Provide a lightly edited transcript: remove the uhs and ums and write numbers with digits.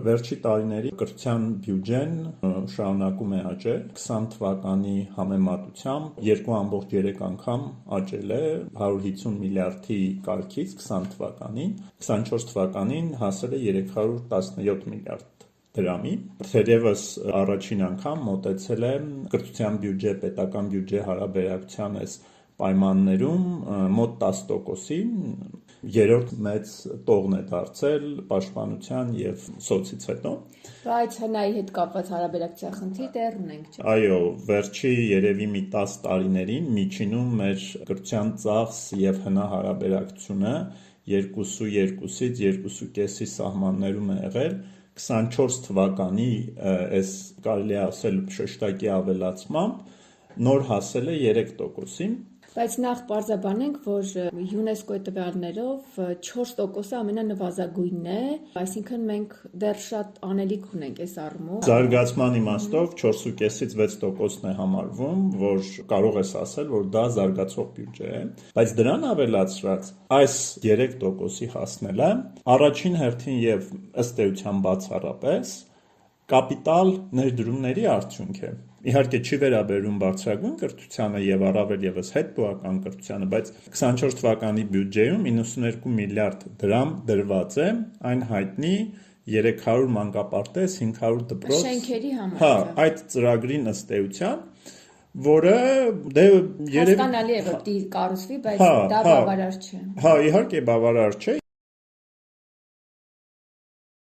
Վերջի տարիների կրթության բյուջեն շարունակում է աճել, 20 թվականի համեմատությամբ 2,3 անգամ աճել է 150 միլիարդի կարգից 20 թվականին, 24 թվականին հասել է 317 միլիարդ դրամի, թերևս առաջին անգամ մոտեցել է կրթության բյուջե, պետական բյուջե հարաբերակցության այս պայմաններում մոտ 10%-ի, երրորդ մեծ տողն է դարձել պաշտպանության եւ սոցից հետո։ Բայց հնայի հետ կապված հարաբերակցության խնդիր դեռ ունենք, չէ՞։ Այո, վերջի երևի մի 10 տարիներին միջինում մեր կրթության ծախս եւ հնա հարաբերակցությունը 2.2-ից 2.5-ի սահմաններում է եղել, 24 թվականի այս կարելի է ասել շեշտակի ավելացմամբ նոր հասել է 3%-ի։ Բայց նախ պարզաբանենք, որ ՅՈՒՆԵՍԿՕ-ի տվյալներով 4%-ը ամենանվազագույնն է, այսինքն մենք դեռ շատ անելիք ունենք այս առումով։ Զարգացման իմաստով 4.5-ից 6%-ն է համարվում, որ կարող ես ասել, որ դա զարգացող բյուջե է, բայց դրան ավելացրած այս 3%-ի հասնելը առաջին հերթին եւ ըստ էության բացառապես կապիտալ ներդրումների արդյունք է։ Իհարկե չի վերաբերում բարձրագույն կրթությանը եւ առավել եւս հետբուական կրթությանը, բայց 24 թվականի բյուջեում 92 միլիարդ դրամ դրված է այն հայտնի 300 մանկապարտեզ, 500 դպրոց շենքերի համար։ Հա, այդ ծրագրին ըստ էության, որը դե երևի հասկանալի է, որ դի կառուցվի, բայց դա բավարար չէ։ Հա, իհարկե բավարար չէ։